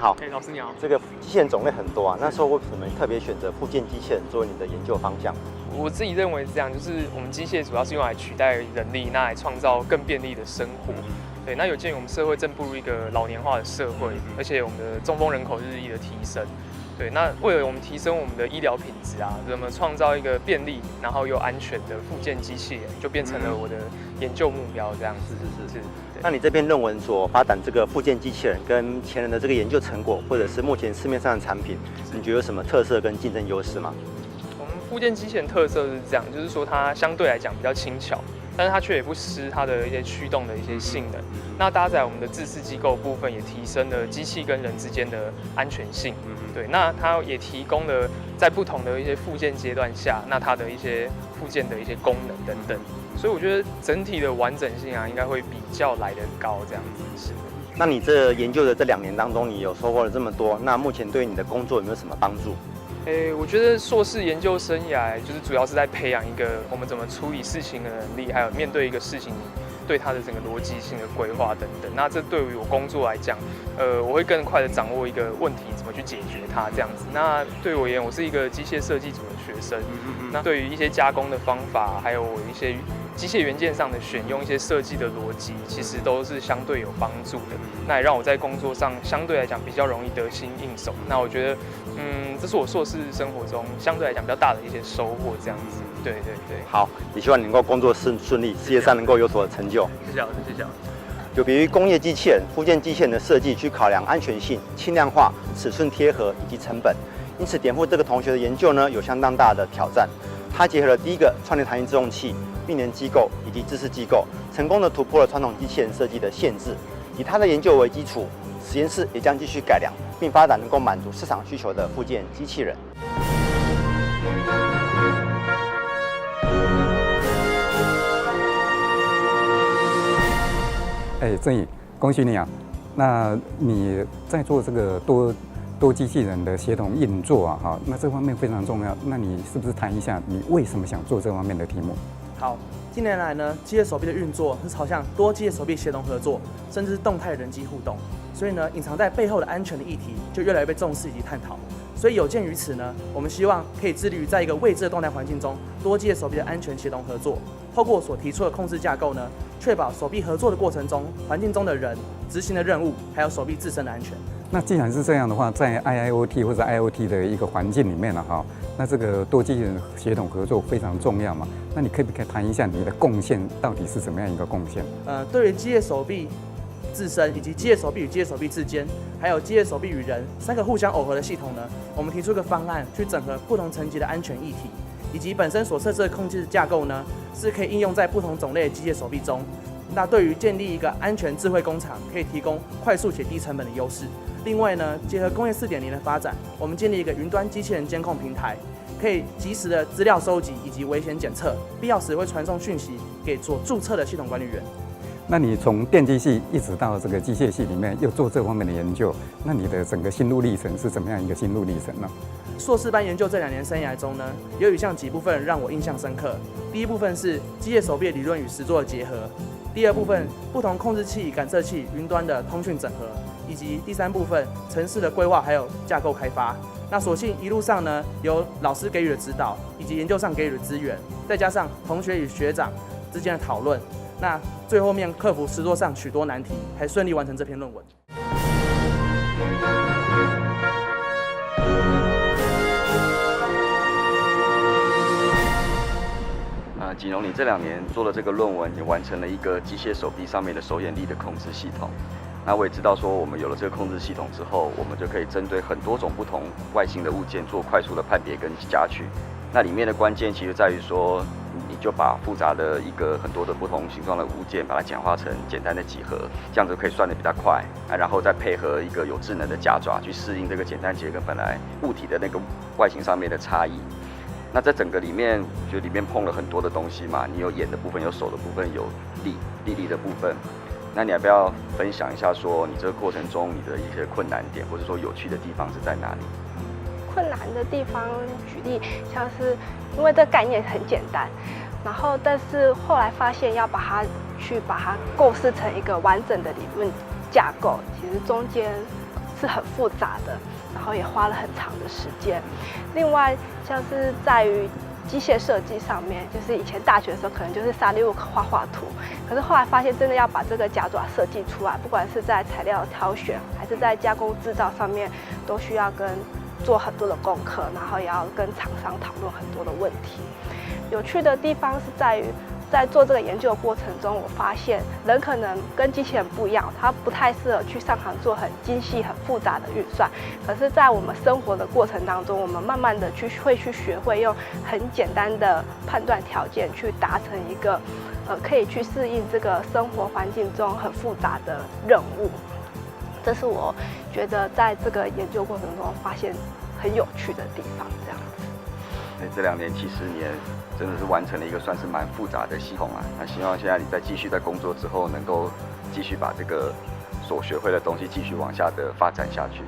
好。老师你好。这个机器人种类很多啊，那时候为什么特别选择复健机器人作为你的研究方向？我自己认为是这样，就是我们机械主要是用来取代人力，那来创造更便利的生活。对，那有鉴于我们社会正步入一个老年化的社会，而且我们的中风人口日益的提升。对，那为了我们提升我们的医疗品质啊，怎么创造一个便利然后又安全的复健机器人，就变成了我的研究目标这样子。是。那你这篇论文所发展这个复健机器人，跟前人的这个研究成果，或者是目前市面上的产品，你觉得有什么特色跟竞争优势吗？我们复健机器人特色是这样，就是说它相对来讲比较轻巧，但是它却也不失它的一些驱动的一些性能。那搭载我们的自适机构部分，也提升了机器跟人之间的安全性。对，那它也提供了在不同的一些复健阶段下，那它的一些复健的一些功能等等。所以我觉得整体的完整性啊，应该会比较来得高这样子。是。那你这研究的这2年当中，你有收获了这么多，那目前对于你的工作有没有什么帮助？我觉得硕士研究生涯就是主要是在培养一个我们怎么处理事情的能力，还有面对一个事情对它的整个逻辑性的规划等等。那这对于我工作来讲，我会更快的掌握一个问题怎么去解决它这样子。那对我而言，我是一个机械设计组的学生，那对于一些加工的方法，还有我一些机械元件上的选用一些设计的逻辑，其实都是相对有帮助的。那也让我在工作上相对来讲比较容易得心应手。那我觉得，这是我硕士生活中相对来讲比较大的一些收获，这样子。对。好，也希望你能够工作顺利，事业上能够有所成就。谢谢老师，谢谢老师。有别于工业机器人，复健机器人的设计去考量安全性、轻量化、尺寸贴合以及成本，因此点覆这个同学的研究呢，有相当大的挑战。它结合了第一个创联弹性自动器、病人机构以及知识机构，成功的突破了传统机器人设计的限制。以他的研究为基础，实验室也将继续改良，并发展能够满足市场需求的复健机器人。郑宇，恭喜你啊！那你在做这个多机器人的协同运作啊，哈，那这方面非常重要。那你是不是谈一下你为什么想做这方面的题目？好，近年来呢，机械手臂的运作是朝向多机械手臂协同合作，甚至是动态人机互动。所以呢，隐藏在背后的安全的议题就越来越被重视以及探讨。所以有鉴于此呢，我们希望可以致力于在一个未知的动态环境中，多机械手臂的安全协同合作。透过所提出的控制架构呢，确保手臂合作的过程中，环境中的人执行的任务，还有手臂自身的安全。那既然是这样的话，在 IIoT 或者 IoT 的一个环境里面呢，哈，那这个多机器人协同合作非常重要嘛。那你可不可以谈一下你的贡献到底是怎么样一个贡献？对于机械手臂自身，以及机械手臂与机械手臂之间，还有机械手臂与人3个互相耦合的系统呢，我们提出一个方案，去整合不同层级的安全议题，以及本身所设置的控制架构呢，是可以应用在不同种类的机械手臂中。那对于建立一个安全智慧工厂，可以提供快速且低成本的优势。另外呢，结合工业4.0的发展，我们建立一个云端机器人监控平台，可以及时的资料收集以及危险检测，必要时会传送讯息给所注册的系统管理员。那你从电机系一直到这个机械系里面又做这方面的研究，那你的整个心路历程是怎么样一个心路历程呢？硕士班研究这2年生涯中呢，有以下几部分让我印象深刻。第一部分是机械手臂理论与实作的结合，第二部分不同控制器、感测器、云端的通讯整合，以及第3部分程式的规划还有架构开发。那所幸一路上呢，有老师给予的指导，以及研究上给予的资源，再加上同学与学长之间的讨论，那最后面克服实作上许多难题，还顺利完成这篇论文。锦荣，你这2年做了这个论文，也完成了一个机械手臂上面的手眼力的控制系统。那我也知道说，我们有了这个控制系统之后，我们就可以针对很多种不同外形的物件做快速的判别跟夹取。那里面的关键其实在于说，你就把复杂的很多的不同形状的物件，把它简化成简单的几何，这样子可以算得比较快然后再配合一个有智能的夹爪去适应这个简单节跟本来物体的那个外形上面的差异。那在整个里面，就里面碰了很多的东西嘛，你有眼的部分，有手的部分，有力的部分。那你要不要分享一下说，你这个过程中你的一些困难点，或者说有趣的地方是在哪里？困难的地方，举例像是因为这概念很简单，然后但是后来发现要把它构思成一个完整的理论架构，其实中间是很复杂的，然后也花了很长的时间。另外像是在于机械设计上面，就是以前大学的时候可能就是SolidWorks画画图，可是后来发现真的要把这个夹爪设计出来，不管是在材料挑选还是在加工制造上面，都需要做很多的功课，然后也要跟厂商讨论很多的问题。有趣的地方是在于，在做这个研究的过程中，我发现人可能跟机器人不一样，他不太适合去上行做很精细、很复杂的运算。可是，在我们生活的过程当中，我们慢慢的会去学会用很简单的判断条件去达成一个可以去适应这个生活环境中很复杂的任务。这是我觉得在这个研究过程中发现很有趣的地方。这样子，这2年其实你也真的是完成了一个算是蛮复杂的系统啊。那希望现在你在继续在工作之后，能够继续把这个所学会的东西继续往下的发展下去。